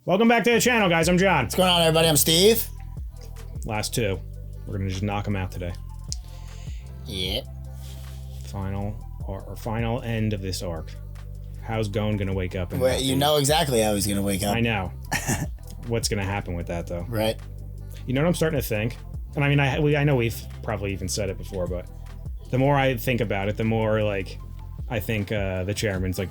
Welcome back to the channel, guys. I'm John. What's going on, everybody? I'm Steve. Last two. We're gonna just knock them out today. Yeah. Final end of this arc. How's GON gonna wake up? Well, you know exactly how he's gonna wake up. I know. What's gonna happen with that, though? Right. You know what I'm starting to think? And I mean, I know we've probably even said it before, but the more I think about it, the more, like, I think the chairman's, like,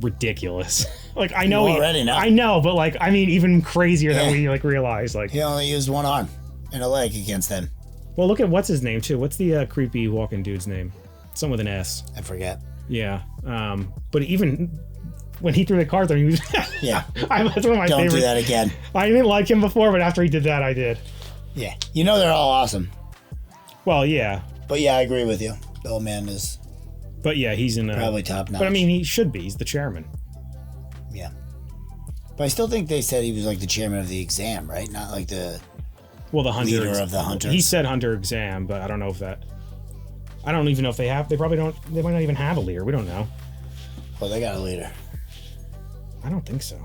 ridiculous. Like, I know already know. I know, but, like, I mean, even crazier than we, like, realize. Like, he only used one arm and a leg against them. Well, look at what's his name, too. What's the creepy walking dude's name? Something with an S. I forget. Yeah. But even when he threw the cards, I mean, he was yeah. That's one of my favorites. Don't do that again. I didn't like him before, but after he did that, I did. Yeah. You know they're all awesome. Well, yeah. But yeah, I agree with you. The old man is. But yeah, he's in probably top notch. But I mean, he should be. He's the chairman. Yeah. But I still think they said he was like the chairman of the exam, right? Not like the. Well, the hunter leader of the hunters. He said hunter exam, but I don't know if that. I don't even know if they have. They probably don't. They might not even have a leader. We don't know. Well, they got a leader. I don't think so.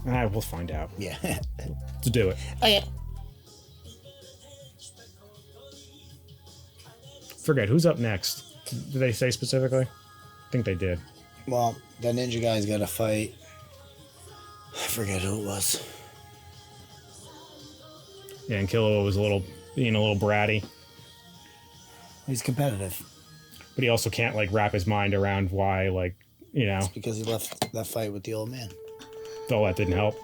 We'll find out. Yeah. Let's do it. Okay. Forget who's up next. Did they say specifically? I think they did. Well, the ninja guy's got to fight. I forget who it was. Yeah, and Killua was being a little bratty. He's competitive. But he also can't, like, wrap his mind around why, like, you know. It's because he left that fight with the old man. All that didn't help.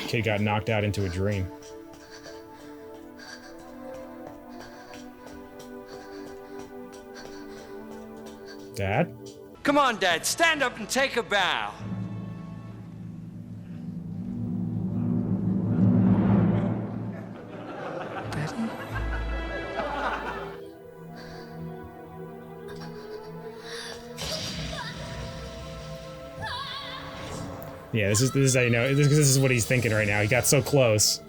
Kid got knocked out into a dream. Dad? Come on, Dad, stand up and take a bow. Yeah, this is how you know. This is what he's thinking right now. He got so close.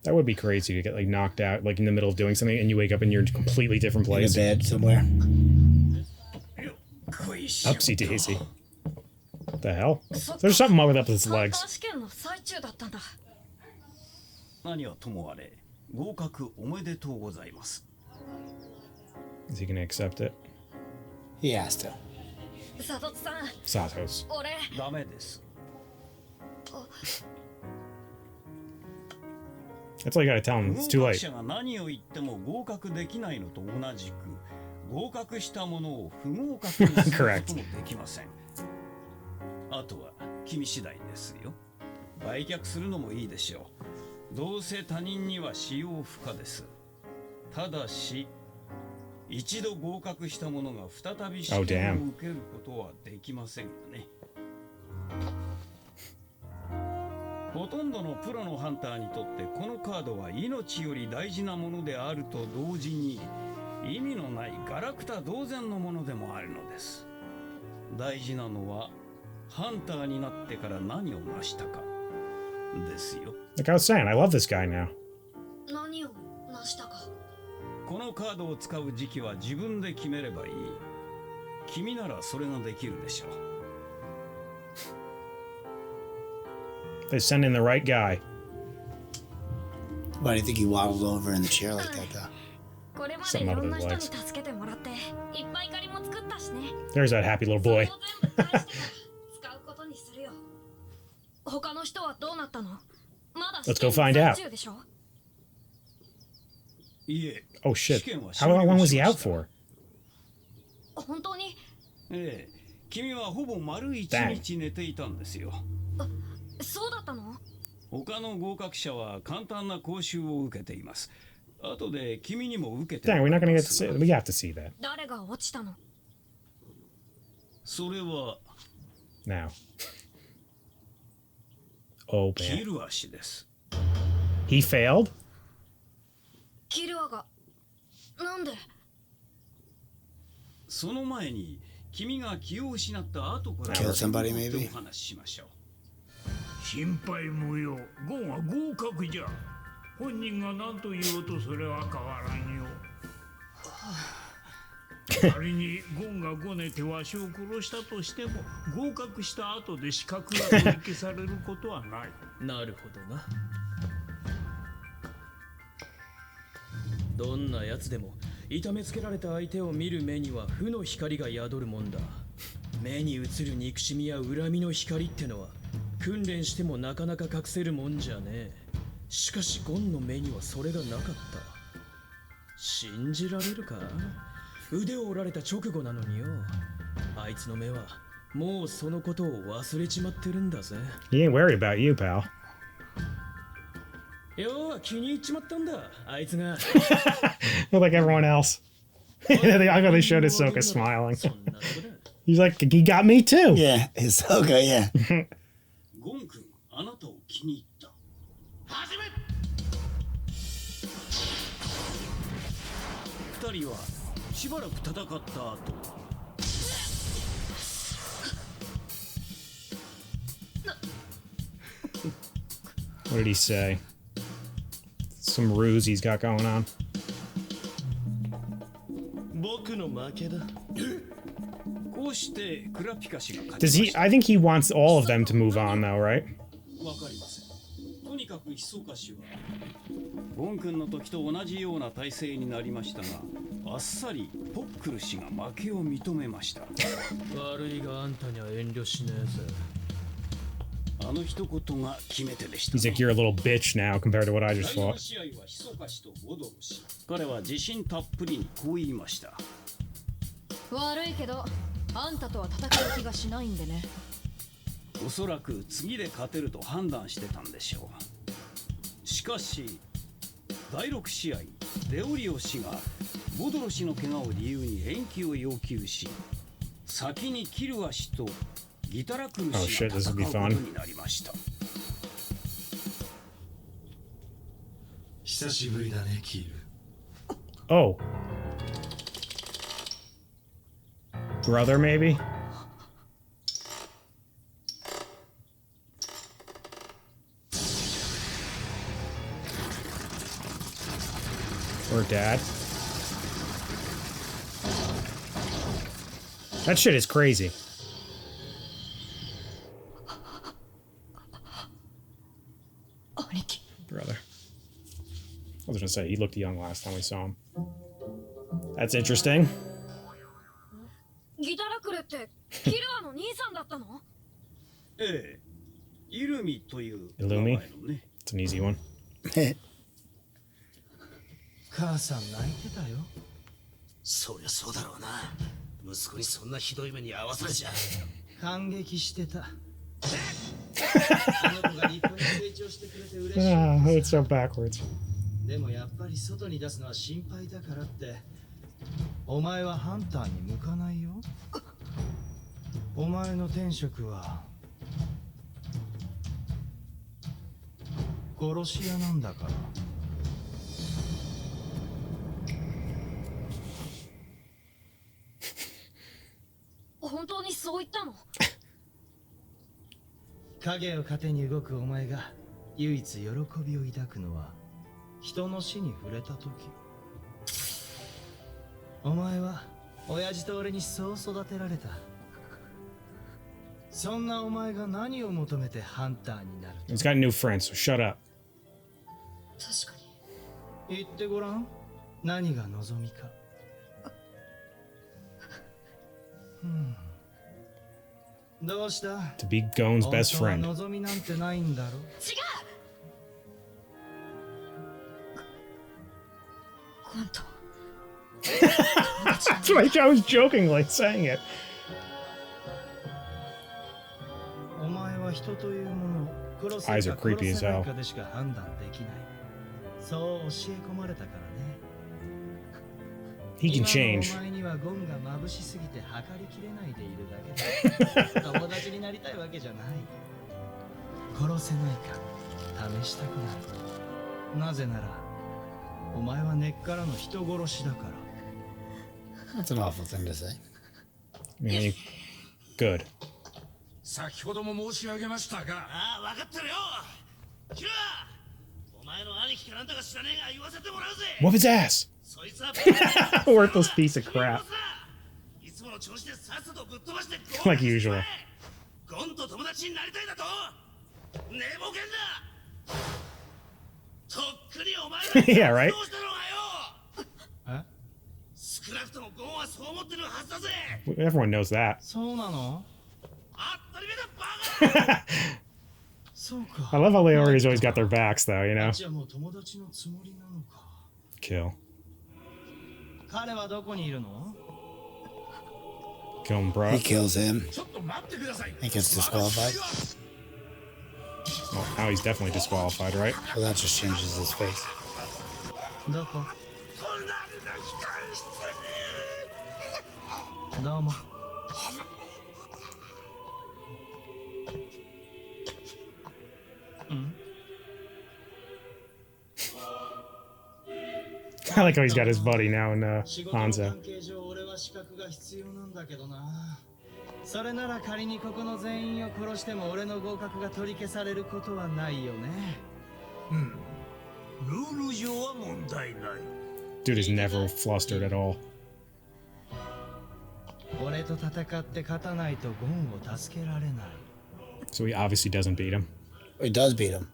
That would be crazy to get, like, knocked out, like, in the middle of doing something, and you wake up and you're in a completely different place. In a bed somewhere. Upsy daisy. What the hell? There's something wrong with his legs. Is he gonna accept it? He has to. Satos. That's all you gotta tell him. It's too late. Correct. あとは君次第ですよ。売却するのもいいでしょう。どうせ他人には使用不可です。ただし、一度合格した者が再び試験を受けることはできませんがね。ほとんどのプロのハンターにとってこのカードは命より大事なものであると同時に意味のないガラクタ同然のものでもあるのです。大事なのはハンターになってから何を成したかですよ。Like I was saying, I love this guy now. 何を成したか。このカードを使う時期は自分で決めればいい。君ならそれができるでしょう。They sent in the right guy. Why do you think he waddled over in the chair like that, though? Something up with his legs. There's that happy little boy. Let's go find out. Oh shit. How long was he out for? 本当に？ええ、君はほぼ丸一日寝ていたんですよ。そうだったの？他の合格者は簡単な講習を受けています。後で君にも受けて。Dang, we're not gonna get to see. We have to see that. 誰が落ちたの？それは。Now. Oh man. キルア氏です。He failed? キルアがなんで？その前に君が気を失った後からお話ししましょう。心配無用。ゴンは合格じゃ。本人が何と言おうとそれは変わらんよ。仮にゴンがごねてわしを殺したとしても合格した後で資格が取り消されることはない。なるほどな。どんなやつでも痛めつけられた相手を見る目には負の光が宿るもんだ。目に映る憎しみや恨みの光ってのは訓練してもなかなか隠せるもんじゃねえ。しかしゴンの目にはそれがなかった。信じられるか？腕を折られた直後なのによ。あいつの目はもうそのことを忘れちまってるんだぜ。 He ain't worried about you, pal. よう気に入っちまったんだあいつが。Look like everyone else. I thought they showed Ahsoka smiling. He's like, he got me too. Yeah, Ahsoka, yeah. ゴン君、あなたを気に入った。始め。二人はしばらく戦った後。What did he say? Some ruse he's got going on. 僕の負けだ。こうしてクラピカ氏が勝 Does ちま he? した。 I think he wants all of them to move on, though, right? わかりません。とにかくヒソカ氏はゴン君の時と同じような体制になりましたが、あっさりポックル氏が負けを認めました。悪いがあんたには遠慮しねえぜ。あの一言が決め手でした、 He's like, you're a little bitch now compared to what I just 第 fought. 4試合はヒソカ氏とボドロ氏。彼は自信たっぷりにこう言いました。悪いけどあんたとは戦う気がしないんでね。おそらく次で勝てると判断してたんでしょう。しかし第6試合、レオリオ氏がボドロ氏の怪我を理由に延期を要求し、先にキルア氏とギタラクル氏が戦うことになりました。久しぶりだね、キル。 Oh. Brother, maybe? Or dad? That shit is crazy. Brother. I was gonna say, he looked young last time we saw him. That's interesting. ギタラクレってキルアの兄さんだったの？ええ、イルミという名 ILLUMI? 前のね。 It's an easy one. 母さん泣いてたよ。そりゃそうだろうな。息子にそんなひどい目に遭わされちゃ。感激してた。あの子が立派に成長してくれて嬉しい。 Ah, it's so backwards. でもやっぱり外に出すのは心配だからって、お前はハンターに向かないよ。お前の天職は殺し屋なんだから。本当にそう言ったの？影を糧に動くお前が唯一喜びを抱くのは人の死に触れた時。お前は親父と俺にそう育てられた。そんなお前が何を求めてハンターになる？ He's got new friends, so shut up. 確かに。言ってごらん、何が望みか。どうした？ To be Gon's best 本当は friend. 望みなんてないんだろ？違う。ゴンと。That's why I was jokingly saying it. お前は人というものを殺 Eyes せ are か creepy 殺 as せない hell. かでしか判断できない。そう教え込まれたからね。 He can 今 change. のお前にはゴンが眩しすぎて測りきれないでいるだけだ。友達になりたいわけじゃない。殺せないか試したくなる。なぜならお前は根っからの人殺しだから。 That's an awful thing to say. I mean, you- good. 先ほども申し上げましたが、ああ、分かってるよ。キラー、お前の兄貴かなんだか知らねえが言わせてもらうぜ。Whoop his ass! そいつは Worthless piece of crap. 調子でさっさとぶっ飛ばして Like usual. ゴンと友達になりたいだと寝ぼけんなとっくにお前ら Yeah, right? どうしたのがよ少なくともゴンはそう思ってるはずだぜ Everyone knows that. そうなの？当たり前だバカ I love how Leori's always got their backs, though, you know? じゃあもう友達のつもりなのか。 Kill. 彼はどこにいるの？ Kill him, bro. He kills him. ちょっと待ってください He gets disqualified. Well, now he's definitely disqualified, right? Well, that just changes his face. どこ？隣の控室にどうも。I like how he's got his buddy now in 仕事の Hanzo. 関係上俺は資格が必要なんだけどな。それなら仮にここの全員を殺しても俺の合格が取り消されることはないよね。ルール上は問題ない。 Dude is never flustered at all. 俺と戦って勝たないとゴンを助けられない。 So he obviously doesn't beat him. He does beat him.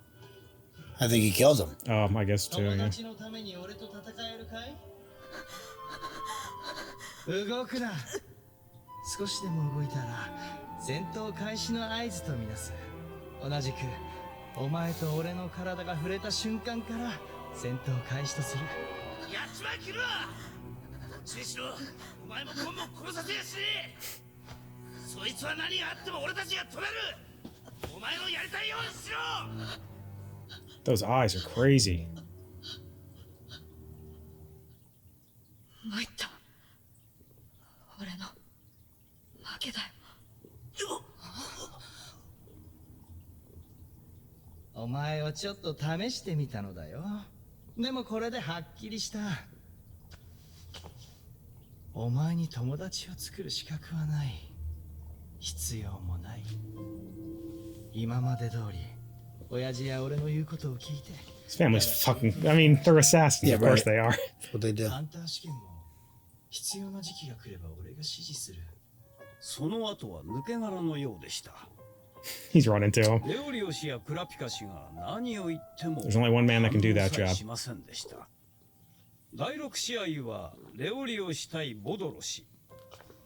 I think he kills him. I guess too, 友 yeah. 達のために俺と戦えるかい？動くな。少しでも動いたら戦闘開始の合図とみなす。同じくお前と俺の体が触れた瞬間から戦闘開始とする。やっちまえキルアどっちにしろお前もゴンも殺させやしねえそいつは何があっても俺たちが止めるお前のやりたいようにしろ Those eyes are crazy. 参った俺の負けだよ。お前をちょっと試してみたのだよ。でもこれではっきりした。お前に友達を作る資格はない。必要もない。今まで通り、親父や俺の言うことを聞いて。 His family's fucking. I mean, they're assassins. Yeah, Of course right. they are. That's what they do. ハンター試験も必要な時期が来れば俺が指示する。その後は抜け殻のようでした。 He's run into him. レオリオ氏やクラピカ氏が何を言っても There's only one man that can do that 反応 job. さえしませんでした。第6試合はレオリオ氏対ボドロ氏。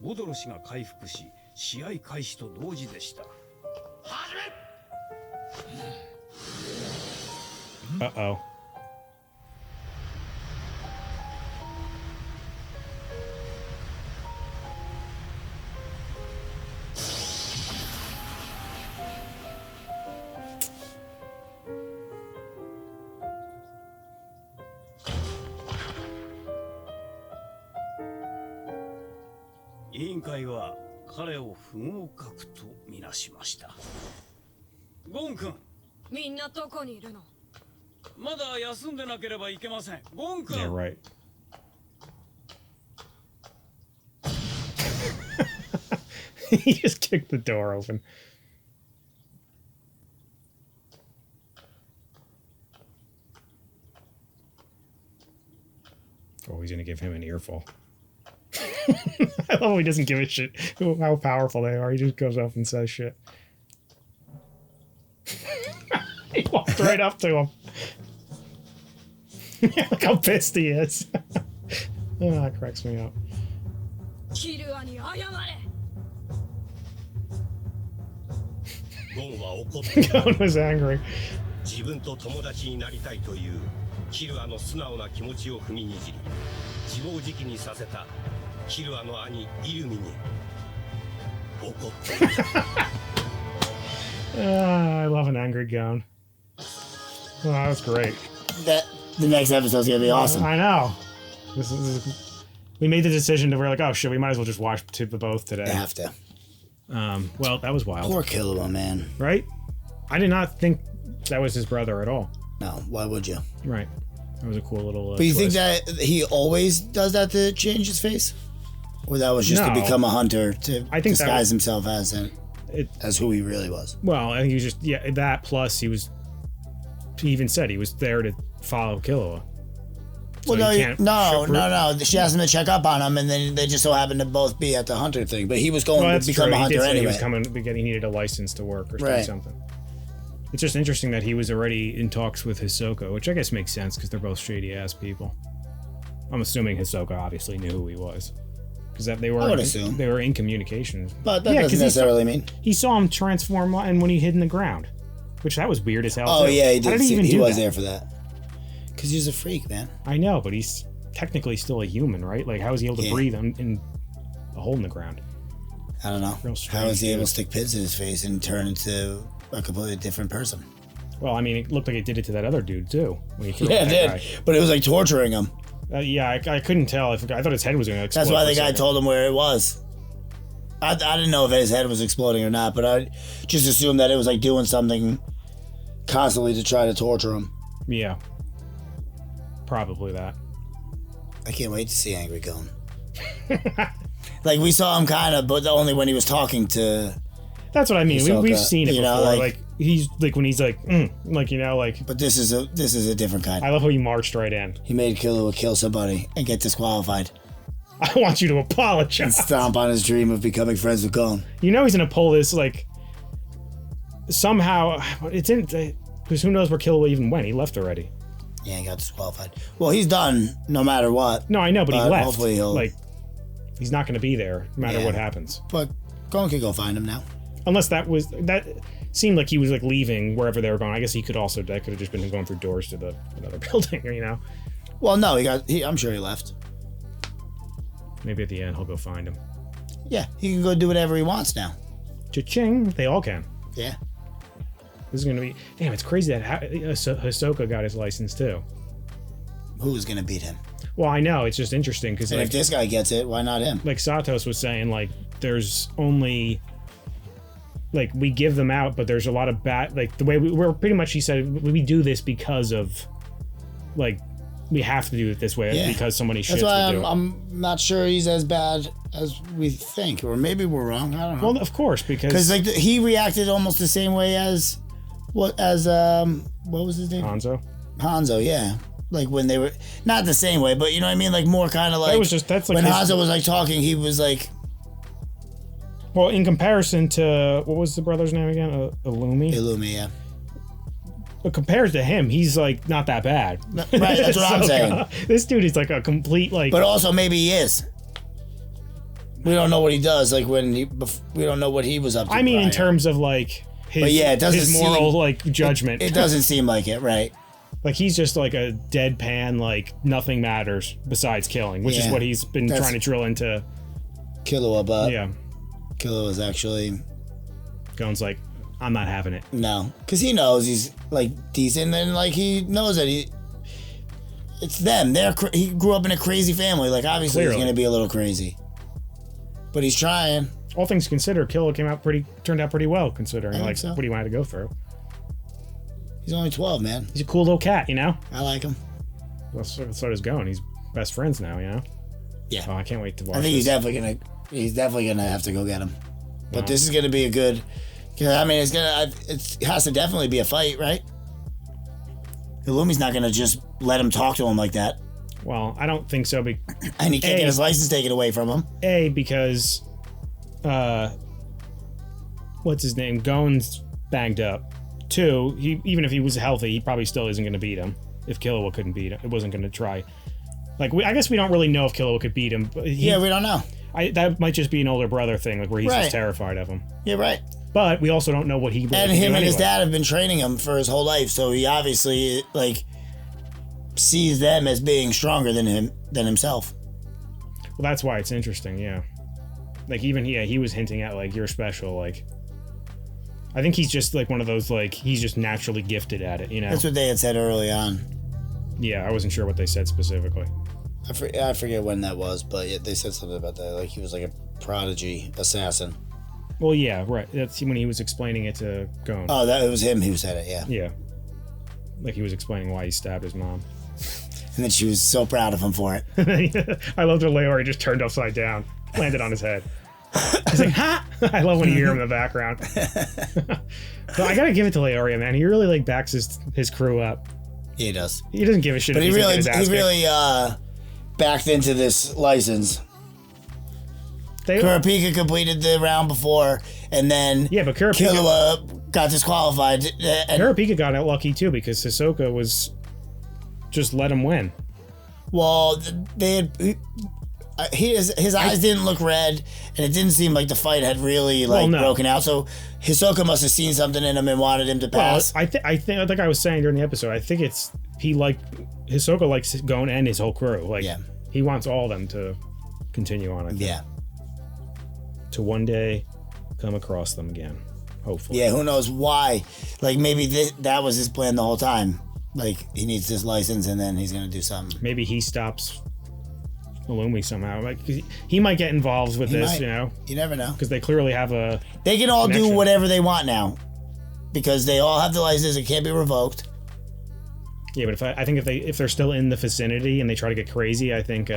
ボドロ氏が回復し、試合開始と同時でした。始め Uh-oh. .委員会は彼を不合格とみなしました。ゴン君、みんなどこにいるの？まだ休んでなければいけません。ゴン君。 Yeah, right. He just kicked the door open. Oh, he's gonna give him an earful. I love how he doesn't give a shit how powerful they are. He just goes up and says shit. He walked right up to him. Look how pissed he is. Oh, that cracks me up. キルアに謝れ。ゴンは怒って God was angry. 自分と友達になりたいというキルアの素直な気持ちを踏みにじり自暴自棄にさせたキルアの兄イルミに怒っている I love an angry gun. Oh, that was great. The next episode's gonna be awesome. I know. This is we made the decision to we're like, oh shit, we might as well just watch both today. They have to. Well, that was wild. Poor Killua, man. Right? I did not think that was his brother at all. No, why would you? Right. That was a cool little. But you think twist. that he always does that to change his face, or that was just to No. become a hunter to I think that disguise was- himself as who he really was? Well, I think he was just that plus he even said he was there to follow Killua. So Well, he can't no. She asked him to check up on him, and then they just so happened to both be at the hunter thing. But he was going to become a hunter anyway. He needed a license to work or Right. something. It's just interesting that he was already in talks with Hisoka, which I guess makes sense because they're both shady ass people. I'm assuming Hisoka obviously knew who he was because they were. I would assume they were in communication. But that doesn't necessarily mean he saw him transform and when he hid in the ground, which that was weird as hell. Oh too. yeah, he How did. did he even do was that? there for that. Because he's a freak, man. I know, but he's technically still a human, right? Like, how is he able to breathe in a hole in the ground? I don't know. Real strange, How is he able dude. to stick pins in his face and turn into a completely different person? Well, I mean, it looked like it did it to that other dude too. When he threw Yeah, at it that did. But it was like torturing him. guy. Yeah, I couldn't tell. I thought his head was going to explode. That's why for a the guy second. told him where it was. I didn't know if his head was exploding or not, but I just assumed that it was like doing something constantly to try to torture him. Yeah. Probably that. I can't wait to see Angry Gon. Like, we saw him kind of, but only when he was talking to... That's what I mean. Hisoka, We've seen it you before. know, Like he's like when he's like, like, you know, like. But this is a different kind. I love how he marched right in. He made Killua kill somebody and get disqualified. I want you to And apologize. stomp on his dream of becoming friends with Gon. You know he's gonna pull this like. Somehow it's in because who knows where Killua even went? He left already. Yeah, he got disqualified. Well, he's done no matter what. No, I know, but he left. Hopefully he'll... Like, he's not gonna be there no matter what happens. But Gon can go find him now. Unless that seemed like he was like leaving wherever they were going. I guess that could have just been him going through doors to another building, you know. Well, no, I'm sure he left. Maybe at the end he'll go find him. Yeah, he can go do whatever he wants now. Cha-ching! They all can. Yeah. This is gonna be damn. It's crazy that Hisoka got his license too. Who's gonna beat him? Well, I know it's just interesting because And if this guy gets it, why not him? like Satos was saying, like there's only like we give them out, but there's a lot of bad. Like the way we're pretty much, he said we do this because of like we have to do it this way because so many shits That's why would do it. I'm not sure he's as bad as we think, or maybe we're wrong. I don't know. Well, of course, Because like he reacted almost the same way as what was his name? Hanzo, yeah. Like when they were not the same way, but you know what I mean. Like more kind of like that's like when his- Hanzo was like talking, he was like. Well, in comparison to what was the brother's name again? ILLUMI. ILLUMI, yeah. But compared to him, he's like not that bad. Right, that's what I'm saying. This dude is like a complete like. But also maybe he is. We don't know what he does. Like we don't know what he was up to. I mean, in prior. terms of like his, But yeah, it doesn't his moral seem- like judgment. It doesn't seem like it, right? Like he's just like a deadpan, like nothing matters besides killing, which is Yeah, what he's been that's- trying to drill into. Killua, but Yeah, Killua was actually Gon's like, I'm not having it. no, because he knows he's like decent, and like he knows that it's them. He grew up in a crazy family. Like obviously Clearly. he's gonna be a little crazy, but he's trying. All things considered, Killua turned out pretty well considering I think like so. what he wanted to go through. He's only 12, man. He's a cool little cat, you know. I like him. Well, so does Gon. He's best friends now, you know. Yeah. Oh, I can't wait to watch. I think this. he's definitely gonna have to go get him. But Wow. this is gonna be a good. Cause I mean, it has to definitely be a fight, right? Illumi's not gonna just let him talk to him like that, Well, I don't think so. and he can't get his license taken away from him. Because, what's his name? Gon's banged up. 2, even if he was healthy, he probably still isn't going to beat him. If Killua couldn't beat him, it wasn't going to try. Like, I guess we don't really know if Killua could beat him. But Yeah, we don't know. that might just be an older brother thing, like where he's Right. just terrified of him. Yeah, right. But we also don't know what he really And can him do and his anyway. dad have been training him for his whole life, so he obviously like sees them as being stronger than himself. Well, that's why it's interesting. Yeah, like even he was hinting at like you're special. Like, I think he's just like one of those like he's just naturally gifted at it. You know. That's what they had said early on. Yeah, I wasn't sure what they said specifically. I forget when that was, but yeah, they said something about that. Like he was like a prodigy assassin. Well, yeah, right. That's when he was explaining it to Gon. Oh, it was him who said it. Yeah. Yeah. Like he was explaining why he stabbed his mom. And then she was so proud of him for it. I loved when Leori just turned upside down, landed on his head. He's like, ha! I love when you hear him in the background. But I gotta give it to Leoria, man. He really like backs his crew up. He does. He doesn't give a shit. But if he he's really backed into this license. Kurapika completed the round before, and then but Killua got disqualified. And Kurapika got out lucky too because Hisoka was just let him win. Well, they had his eyes didn't look red, and it didn't seem like the fight had really broken out. So Hisoka must have seen something in him and wanted him to pass. Well, I think like I was saying during the episode, I think Hisoka likes Gon and his whole crew. Like he wants all of them to continue on. I think. Yeah. To one day come across them again, hopefully. Yeah, who knows why? Like maybe that was his plan the whole time. Like he needs this license, and then he's gonna do something. Maybe he stops ILLUMI somehow. Like he might get involved with this. You know, you never know because they clearly have a. They can all do whatever they want now, because they all have the license. It can't be revoked. Yeah, but I think if they're still in the vicinity and they try to get crazy, I think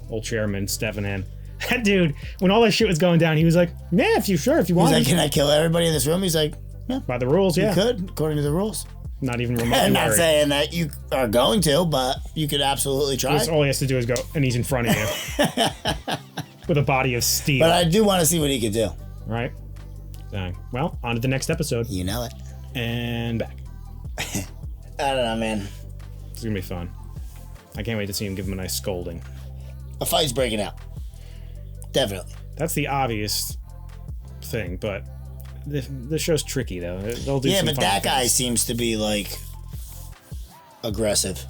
old chairman stepping in. That dude, when all that shit was going down, he was like, "Yeah, if you want." He's like, "Can I kill everybody in this room?" He's like, "Yeah, by the rules, yeah, you could, according to the rules." Not even remotely. I'm not saying that you are going to, but you could absolutely try. All he has to do is go, and he's in front of you with a body of steel. But I do want to see what he could do. Right. Well, on to the next episode. You know it. And back. I don't know, man. It's gonna be fun. I can't wait to see him give him a nice scolding. A fight's breaking out. Definitely. That's the obvious thing, but the show's tricky though. They'll do some but fun that guy things. seems to be like aggressive.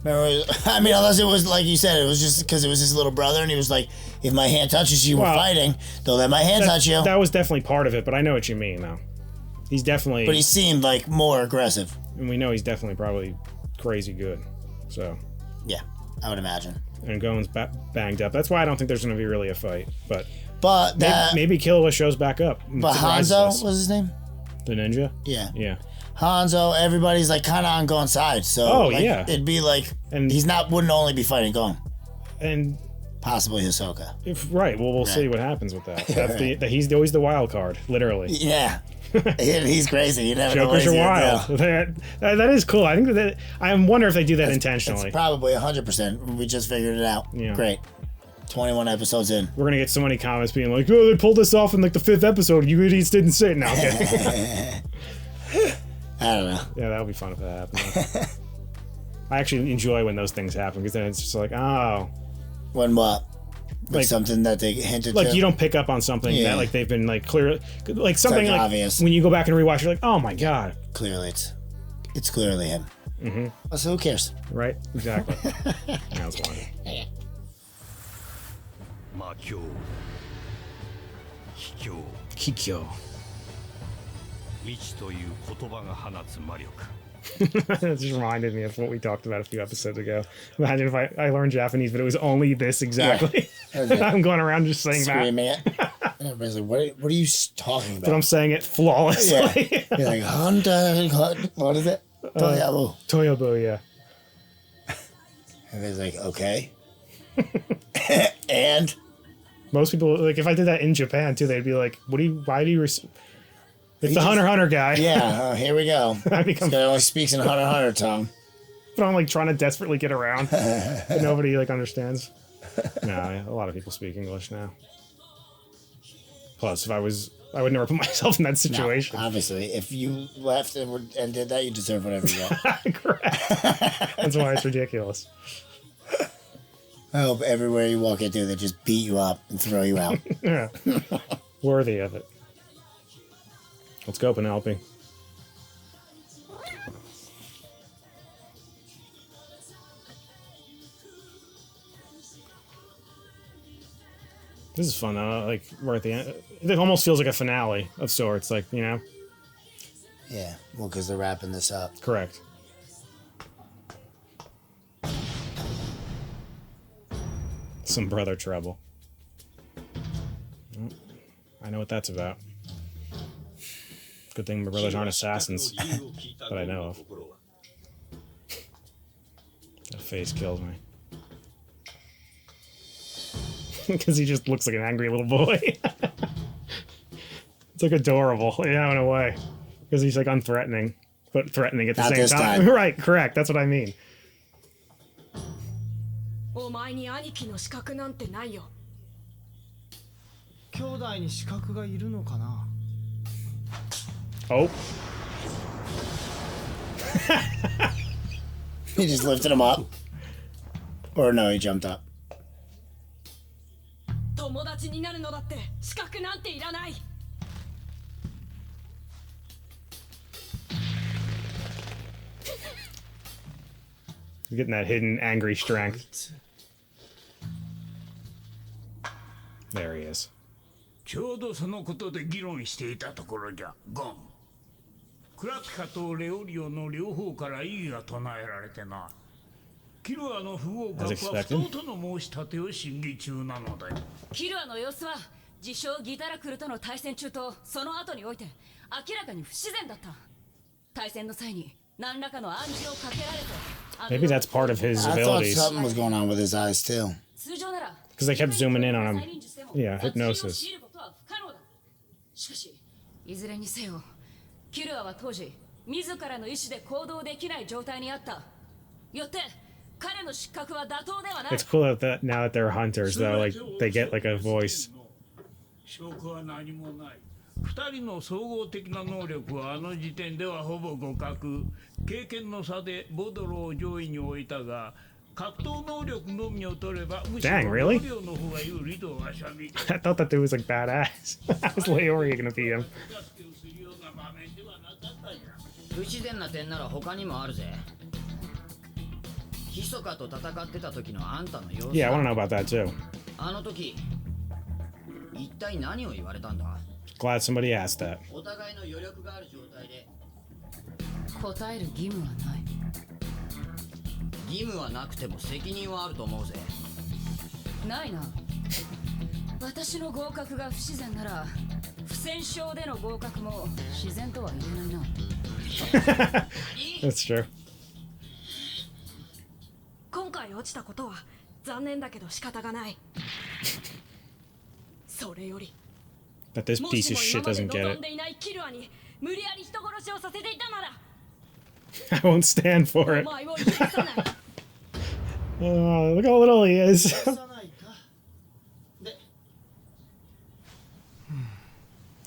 Remember, I mean, unless it was like you said, it was just because it was his little brother, and he was like, "If my hand touches you, we're fighting. Don't let my hand touch you." That was definitely part of it, but I know what you mean though. He's definitely. But he seemed like more aggressive. And we know he's definitely probably crazy good. So. Yeah, I would imagine. And Gon's banged up. That's why I don't think there's going to be really a fight. But maybe Killua shows back up. But Hanzo was his name? The ninja? Yeah. Yeah. Hanzo, everybody's like kind of on Gon's side. So it'd be like, and he's wouldn't only be fighting Gon. And possibly Hisoka. Right. Well, we'll see what happens with that. That's he's always the wild card, literally. Yeah. He's crazy. You never know what Jokers he's are wild. That is cool. I think I wonder if they do that intentionally. It's probably 100%. We just figured it out. Yeah. Great. 21 episodes in. We're gonna get so many comments being like, "Oh, they pulled this off in like the 5th episode. You idiots didn't say it." No, okay. I don't know. Yeah, that would be fun if that happened. I actually enjoy when those things happen because then it's just like, oh. When what? Like something that they hinted like to? You don't pick up on something that like they've been like clear, like something like obvious. When you go back and rewatch, you're like, oh my god. Clearly, it's clearly him. Mm-hmm. So who cares? Right? Exactly. That was one. Yeah. 魔境秘境秘境未知という言葉が放つ魔力 It just reminded me of what we talked about a few episodes ago. Imagine if I learned Japanese, but it was only this exactly. Yeah, I'm going around just saying screaming it. Everybody's like, what are you talking about? But I'm saying it flawlessly. Yeah. You're like, hunter, what is it? Toyabu. Toyabu, yeah. And he's like, okay. And? Most people, like, if I did that in Japan, too, they'd be like, why do you... It's the hunter guy. Yeah, here we go. This guy only speaks in hunter tongue. But I'm like trying to desperately get around. But nobody like understands. No, a lot of people speak English now. Plus, I would never put myself in that situation. No, obviously, if you left and did that, you deserve whatever you got. Correct. That's why it's ridiculous. I hope everywhere you walk into, they just beat you up and throw you out. Yeah. Worthy of it. Let's go, Penelope. This is fun, though. Like, we're at the end. It almost feels like a finale of sorts, like, you know? Yeah, well, because they're wrapping this up. Correct. Some brother trouble. Oh, I know what that's about. Good thing my brothers aren't assassins that I know of. That face kills me. Because he just looks like an angry little boy. It's like adorable, you know, in a way. Because he's like unthreatening. but threatening at the Not same this time. time. Right, correct. That's what I mean. お前に兄貴の資格なんてないよ。兄弟に資格がいるのかな。 Oh. He just lifted him up. Or no, he jumped up. 友達になるのだって資格なんていらない。 He's getting that hidden angry strength. There he is. ちょうどそのことで議論していたところじゃ、ゴン。クラピカとレオリオの両方から異議が唱えられてな。キルアの不合格は不当との申し立てを審議中なのだよ。キルアの様子は自称ギタラクルとの対戦中とその後において明らかに不自然だった。対戦の際に何らかの暗示をかけられて。 Maybe that's part of his I thought abilities. something was going on with his eyes too. 通常なら Because they kept zooming in on him. Yeah, hypnosis. しかし、いずれにせよ、キルアは当時自らの意志で行動できない状態にあった。よって彼の失格は妥当ではない。 It's cool that now that they're hunters, though, like they get like a voice. 証拠は何もない。二人の総合的な能力はあの時点ではほぼ互角。経験の差でボドロを上位に置いたが、格闘能力のみを取ればむしろ Dang, really? レオの方が有利とわしは見ている。 I thought that dude was like badass. How's Leoria gonna beat him? 不自然な点なら他にもあるぜ。ヒソカと戦ってた時のあんたの様子。 Yeah, I want to know about that too. あの時、一体何を言われたんだ。 Glad somebody asked that. お互いの余力がある状態で。答える義務はない。義務はなくても責任はあると思うぜ。ないな。私の合格が不自然なら、不戦勝での合格も自然とは言えないな。That's true. 今回落ちたことは残念だけど仕方がない。それより。 That this piece of shit doesn't get it. 無理やり人殺しをさせていたなら I won't stand for it. Oh, look how little he is.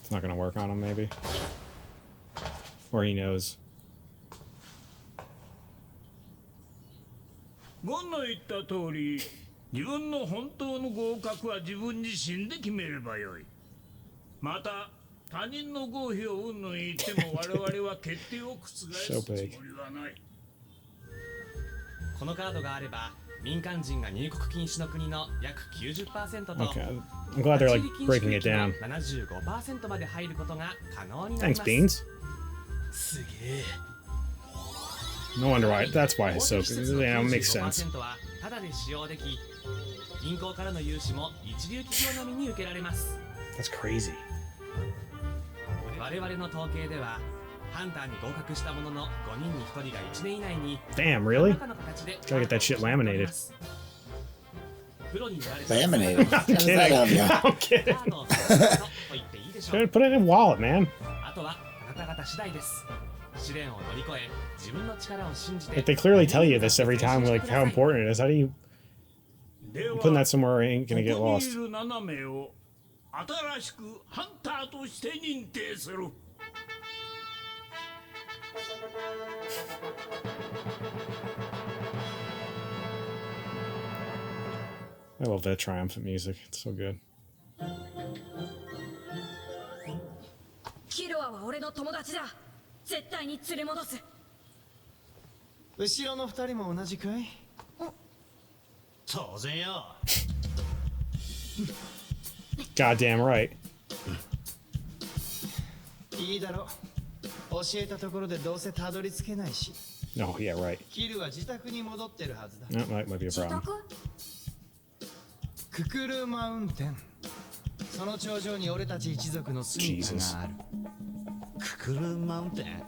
It's not gonna work on him, maybe. Or he knows. ゴンの言った通り、自分の本当の合格は自分自身で決めればよい。また他人の合否を云々言っても我々は決定を覆すつもりはない。このカードがあれば民間人が入国禁止の国の約 90% と Okay, I'm glad they're like breaking it down. 75% まで入ることが可能になります。 Thanks, Beans. すげえ。 No wonder why. That's why it's so good. Yeah, it makes sense. はただで使用でき、銀行からの融資も一流企業並みに受けられます。 That's crazy. 我々の統計ではハンターに合格したものの5人に1人が1年以内に Damn, really? Gotta get that shit laminated. Laminated? I'm kidding. I'm kidding. Should put it in a wallet, man. あとはあなた方次第です。試練を乗り越え、自分の力を信じて。 Like they clearly tell you this every time, like how important it is. How do you putting that somewhere ain't gonna get lost? 新しくハンターとして認定する。I love that triumphant music. It's so good. キルアは俺の友達だ。絶対に連れ戻す。後ろの二人も同じかい？当然よ。Goddamn right. いいだろ。教えたところでどうせたどり着けないし。Oh, yeah, right. キルは自宅に戻ってるはずだ。That might be a problem. ククルマウンテン。その頂上に俺たち一族の住みかがある。ククルマウンテン。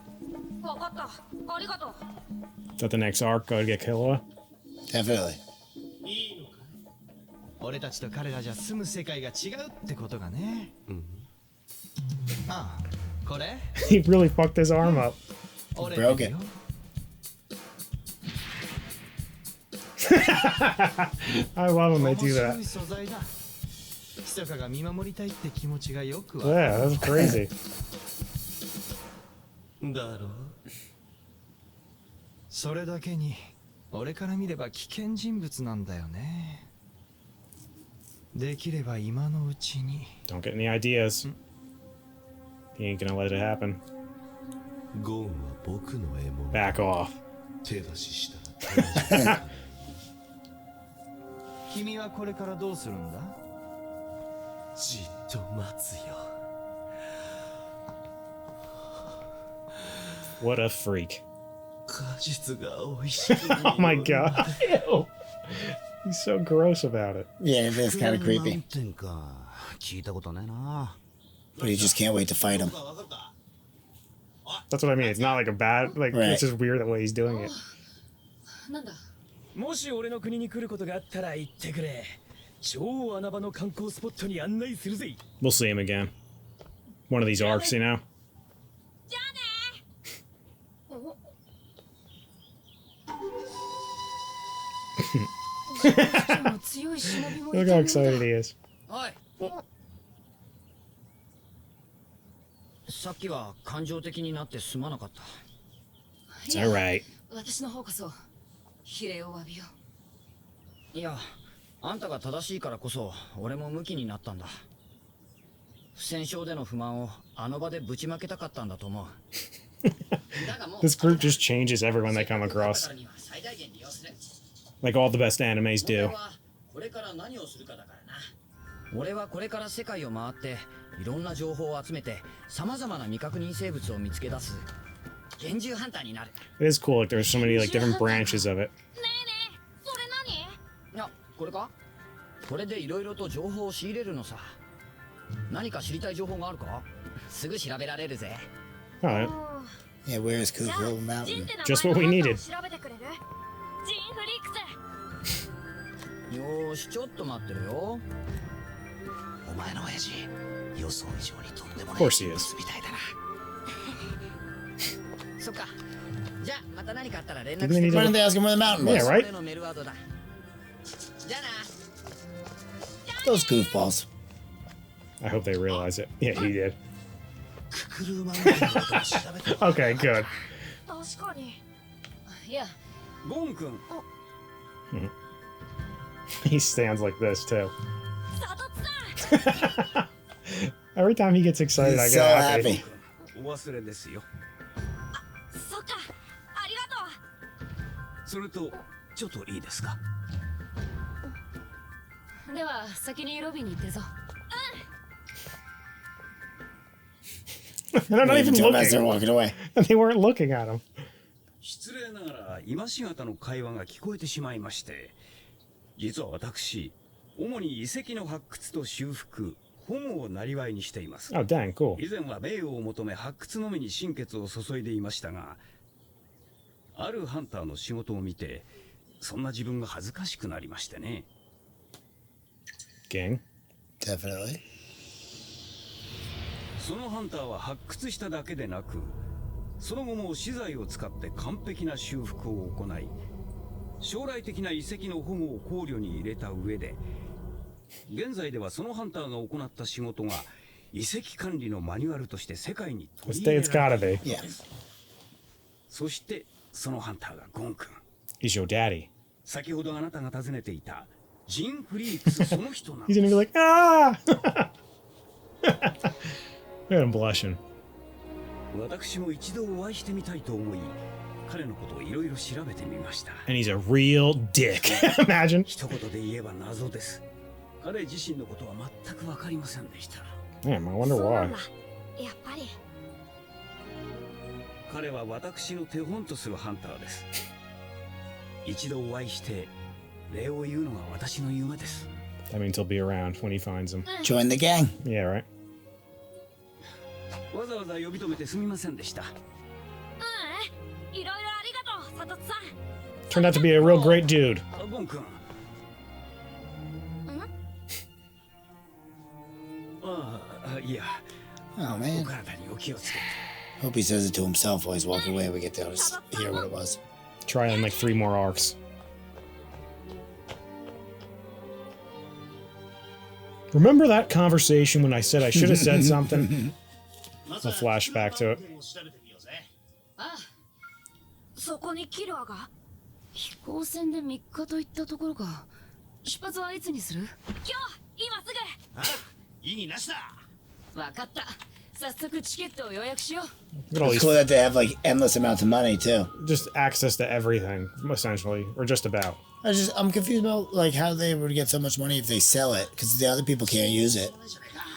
わかった。ありがとう。Is that the next arc? Go to get Killua? Definitely. 俺たちと彼らじゃ住む世界が違うってことがね。ああ、これ He really fucked his arm up. Broke it. I love when they do that. 密かが見守りたいって気持ちがよくわ Yeah, that's crazy. だろう。それだけに俺から見れば危険人物なんだよね。できれば今のうちに。 Don't get any ideas. He ain't gonna let it happen. ゴンは僕の獲物。 Back off. 手出ししたら君はこれからどうするんだ？じっと待つよ。 What a freak. 果実が美味しい。 Oh my god. Ew. He's so gross about it. Yeah, it is kind of creepy. 聞いたことないな。 But you just can't wait to fight him. That's what I mean. It's not like a bad, like, Right. it's just weird the way he's doing it. なんだ。もし俺の国に来ることがあったら言ってくれ。超穴場の観光スポットに案内するぜ。 We'll see him again. One of these arcs, you know? じゃあね。強い忍びもい Look た how もんだ。 excited he is. おい。さっきは感情的になってすまなかった。 It's alright. 私の方こそ比例を詫びよう。いや、あんたが正しいからこそ俺もムキになったんだ。不戦勝での不満をあの場でぶちまけたかったんだと思う。 This group just changes everyone they come across. Like all the best animes do. これから何をするかだからな。俺はこれから世界を回っていろんな情報を集めて様々な未確認生物を見つけ出す厳重ハンターになる。 It is cool. Like there's so many like different branches of it. それ何？いや、これか？これでいろいろと情報を仕入れるのさ。何か知りたい情報があるか？すぐ調べられるぜ。 Alright. Yeah, where is Kuko Mountain? Just what we needed. 調べてくれる？ジンフリックス。よーし、ちょっと待ってるよ。お前の親父、予想以上にとんでもない Of course he is. みたいだな。そっか。じゃあまた何かあったら連 Didn't 絡して they く Why れ。 didn't they ask him where the mountain Yeah, was? right? 俺のメールワードだ。じゃあな。 Those goofballs. I hope they realize it. Yeah, he did. ククルーマウンテンのことを調べて Okay, good. 確かに。いや、ゴン君。 He stands like this too. サトツさん。 Every time he gets excited, I He's so get happy. happy. お忘れですよ。そっか。ありがとう。それとちょっといいですか？では先にロビーに行ってるぞ。 They're not even Until as they're looking. walking away. They weren't looking at him. 失礼ながら今しがたの会話が聞こえてしまいまして、実は私主に遺跡の発掘と修復保護を生業にしています。 Oh, dang, cool. 以前は名誉を求め発掘のみに心血を注いでいましたが、あるハンターの仕事を見てそんな自分が恥ずかしくなりましてね。 Gang. Definitely. そのハンターは発掘しただけでなく、その後も資材を使って完璧な修復を行い、将来的な遺跡の保護を考慮に入れた上で、現在ではそのハンターが行った仕事が遺跡管理のマニュアルとして世界に取り入れ It's られ gotta た。 be. Yeah. そしてそのハンターがゴン君。 He's your daddy. 先ほどあなたが訪ねていたジンフリークスその人なん He's で gonna す。 be like, ah! Look at him blushing. 私も一度お会いしてみたいと思い、彼のことをいろいろ調べてみました。 And he's a real dick. Imagine. 一言で言えば謎です。彼自身のことは全くわかりませんでした。 Damn, I wonder そうな why. んだ。やっぱり。彼は私の手本とするハンターです。一度お会いして礼を言うのが私の夢です。 That means he'll be around when he finds him. Join the gang. Yeah, right? わざわざ呼び止めてすみませんでした。いろいろありがとう、サトツさん。 Turned out to be a real great dude. ゴン君。ああ、いや。 Oh お man. 体にお気をつけて。Hope he says it to himself while he's walking away. We get to hear what it was. Try on like 3 more arcs. Remember that conversation when I said I should have said something? I'll flash back to it. そこにキルアが飛行船で3日といったところか。出発はいつにする？今すぐ。あ、意義なしだ。わかった。早速チケットを予約しよう。 It's cool that they have like endless amounts of money too. Just access to everything, essentially, or just about. I'm confused about like how they would get so much money if they sell it, because the other people can't use it.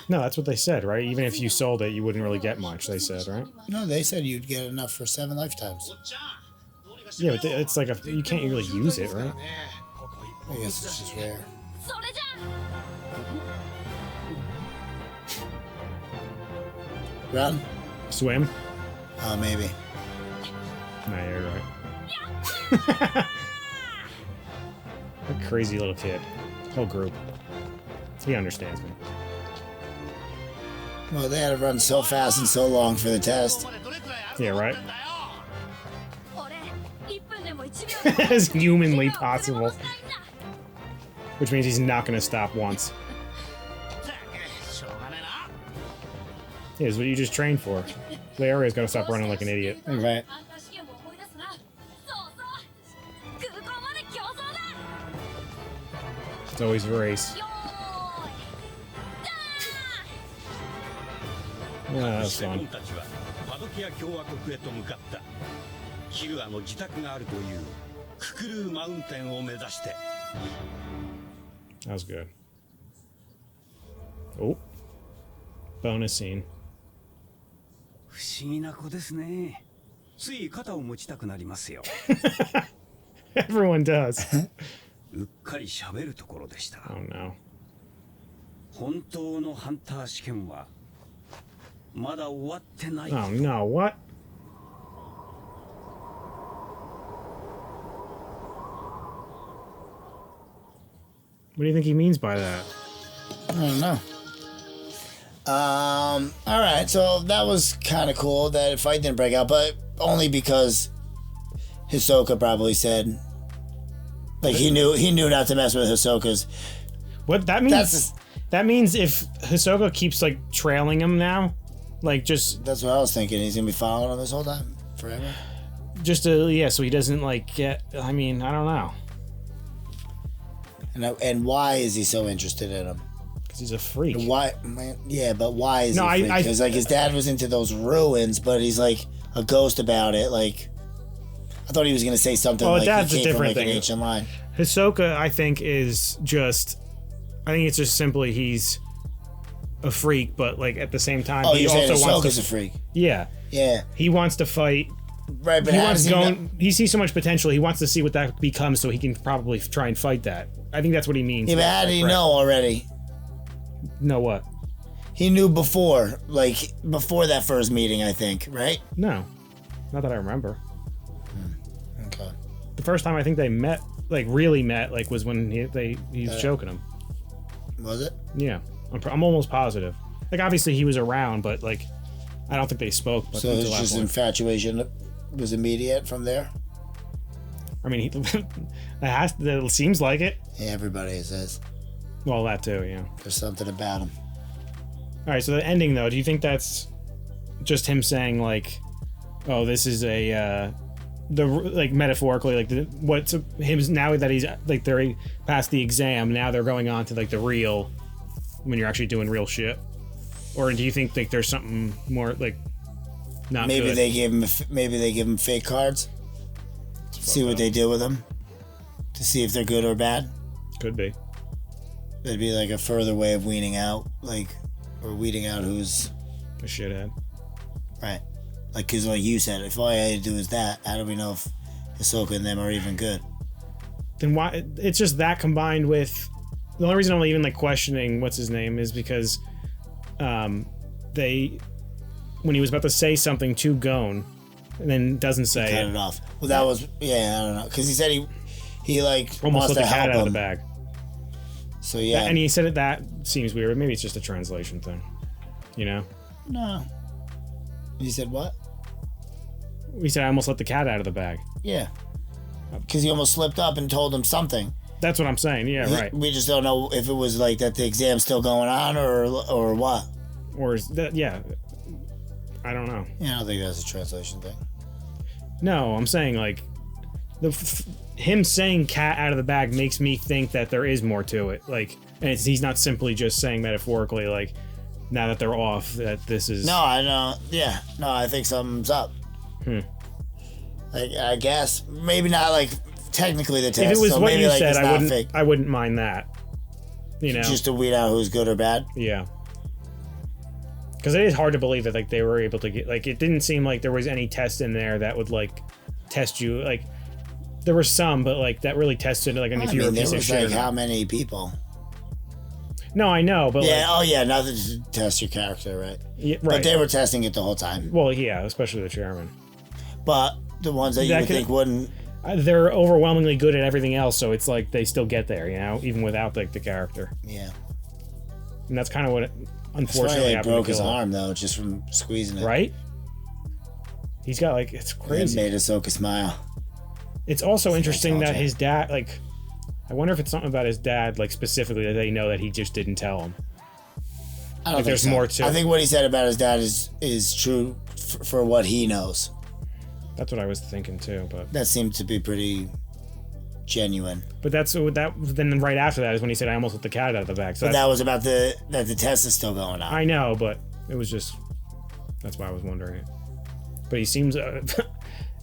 No, that's what they said, right? Even if you sold it, you wouldn't really get much. They said, right? No, they said you'd get enough for 7 lifetimes. Yeah, but it's like you can't really use it, right? I guess it's just rare. Run? Swim? Oh, maybe. Nah, you're right. That crazy little kid. Whole group. He understands me. Well, they had to run so fast and so long for the test. Yeah, right? As humanly possible. Which means he's not going to stop once. Yeah, it's what you just trained for. Leoria's going to stop running like an idiot. Right. It's always a race. Yeah, that's fun. That was good. Oh. Bonus scene. 不思議な子ですね。つい肩を持ちたくなりますよ。 Everyone does. うっかり喋るところでした。Oh no. 本当のハンター試験はまだ終わってない。 Oh no, what? What do you think he means by that? I don't know. Alright, so that was kind of cool that a fight didn't break out, but only because Hisoka probably said, like, he knew not to mess with Hisoka's. What that means? That means if Hisoka keeps like trailing him now, like just. That's what I was thinking. He's gonna be following him this whole time, forever. Just yeah, so he doesn't like get. I mean, I don't know. And why is he so interested in him? Because he's a freak. Why? Yeah, but why is he a freak? Because like his dad was into those ruins, but he's like a ghost about it. Like, I thought he was gonna say something like that's he a came different from, like, thing. an ancient line. Hisoka, I think, is just. I think it's just simply he's a freak, but like at the same time, Oh, he you're saying also wants Hisoka's to. a freak? Yeah. Yeah. He wants to fight. Right, but he sees so much potential. He wants to see what that becomes, so he can probably try and fight that. I think that's what he means. Yeah, but how did he know already? Know what? He knew before that first meeting, I think, right? No, not that I remember. Okay. The first time I think they met, like really met, like was when he's choking him. Was it? Yeah, I'm almost positive. Like obviously he was around, but like I don't think they spoke. But So it's just infatuation was immediate from there. I mean, it seems like it. Yeah, everybody says. Well, that too, yeah. There's something about him. All right, so the ending though, do you think that's just him saying like, "Oh, this is a like metaphorically like what's him now that he's like they're past the exam, now they're going on to like the real when you're actually doing real shit," or do you think like there's something more like not maybe good? they give him fake cards. See what they do with them to see if they're good or bad. Could be. It'd be like a further way of weeding out who's a shithead. Right. Like, because like you said, if all I had to do is that, how do we know if Hisoka and them are even good? Then why? It's just that combined with the only reason I'm even like questioning what's his name is because when he was about to say something to GON and then doesn't say cut it off. Well, that was I don't know, because he said he like almost wants let to the cat help out of him. the bag. So yeah, and he said it. That seems weird. Maybe it's just a translation thing. You know? No. He said what? He said, I almost let the cat out of the bag. Yeah. Because he almost slipped up and told him something. That's what I'm saying. Yeah, right. We just don't know if it was like that the exam's still going on or what. Or is that, yeah. I don't know. Yeah, I don't think that's a translation thing. No, I'm saying, like, him saying cat out of the bag makes me think that there is more to it. Like, and he's not simply just saying metaphorically, like, now that they're off, that this is... No, I know. Yeah. No, I think something's up. Like, I guess. Maybe not, like, technically the test. If it was so what maybe, you like, said, it's I wouldn't mind that. You know? Just to weed out who's good or bad? Yeah. Because it is hard to believe that, like, they were able to get... Like, it didn't seem like there was any test in there that would, like, test you. Like, there were some, but, like, that really tested, like, if you were a piece of shit. There was, like, how many people? No, I know, but yeah, like, nothing to test your character, right? Yeah, right. But they were testing it the whole time. Well, yeah, especially the chairman. But the ones that you would think wouldn't... They're overwhelmingly good at everything else, so it's like they still get there, you know, even without, like, the character. Yeah. And that's kind of what, unfortunately, happened. Broke his arm, though, just from squeezing it. Right? He's got, like, it's crazy. It made Ahsoka smile. It's also interesting that his dad, like... I wonder if it's something about his dad, like, specifically, that they know that he just didn't tell him. I don't think there's so. more to it. I think what he said about his dad is true for what he knows. That's what I was thinking, too, but... That seemed to be pretty genuine. But then right after that is when he said, I almost let the cat out of the bag. So but that was about that the test is still going on. I know, but it was just... That's why I was wondering it. But he seems...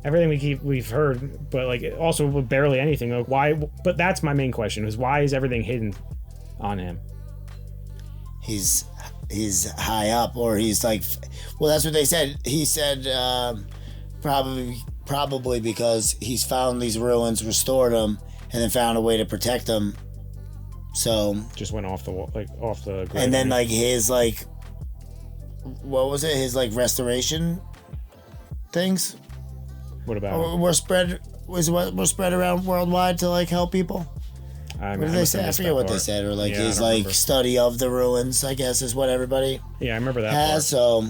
everything we've heard, but, like, also with barely anything. Like, why... But that's my main question, is why is everything hidden on him? He's high up, or he's like... Well, that's what they said. He said... Probably because he's found these ruins, restored them, and then found a way to protect them. So just went off the wall, like off the. And then like his like, what was it? His like restoration things. What about? We're spread around worldwide to like help people. What did they say? I forget what they said, or like his like study of the ruins. I guess is what everybody. Yeah, I remember that. Has so.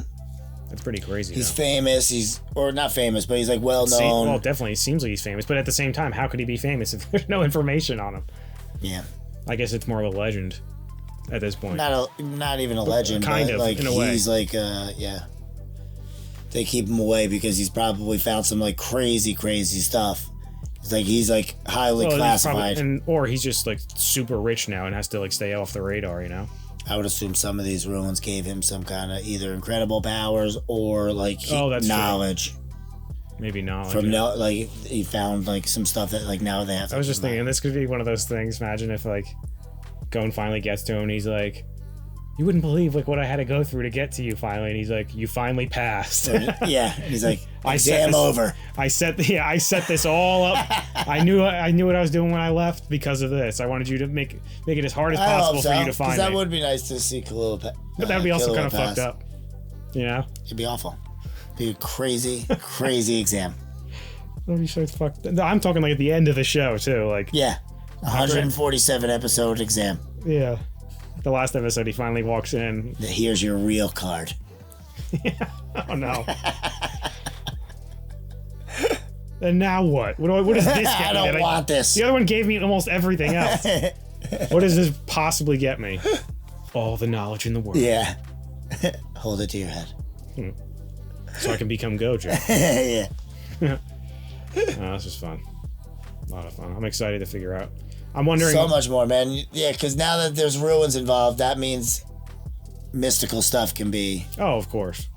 That's pretty crazy. He's famous. Or not famous, but he's like well known. Well, definitely, it seems like he's famous. But at the same time, how could he be famous if there's no information on him? Yeah. I guess it's more of a legend at this point. Not even a legend. Kind of, like in a way. He's like yeah. They keep him away because he's probably found some like crazy stuff. He's like highly classified. Or he's just like super rich now and has to like stay off the radar, you know? I would assume some of these ruins gave him some kind of either incredible powers or like knowledge. True. Maybe knowledge. Like he found like some stuff that like now they have. I was just thinking this could be one of those things. Imagine if like GON finally gets to him and he's like, "You wouldn't believe like what I had to go through to get to you finally." And he's like, "You finally passed." Yeah. He's like, "Exam over." I set this all up. I knew what I was doing when I left because of this. I wanted you to make it as hard as possible for you to find me. That would be nice to see Khalil. But that would be also kind of fucked up. You know? It'd be awful. It'd be a crazy exam. That'd be so fucked. I'm talking like at the end of the show too. Like 147 episode exam. Yeah. The last episode, he finally walks in. Here's your real card. Yeah. Oh no. And now what? What does this get me? I don't want this. The other one gave me almost everything else. What does this possibly get me? All the knowledge in the world. Yeah. Hold it to your head. So I can become Gojo. Yeah. This was fun. A lot of fun. I'm excited to figure out. I'm wondering... So much more, man. Yeah, because now that there's ruins involved, that means mystical stuff can be... Oh, of course.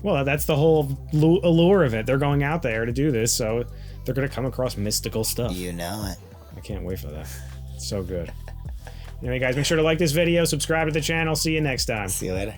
Well, that's the whole allure of it. They're going out there to do this, so they're going to come across mystical stuff. You know it. I can't wait for that. It's so good. Anyway, guys, make sure to like this video, subscribe to the channel. See you next time. See you later.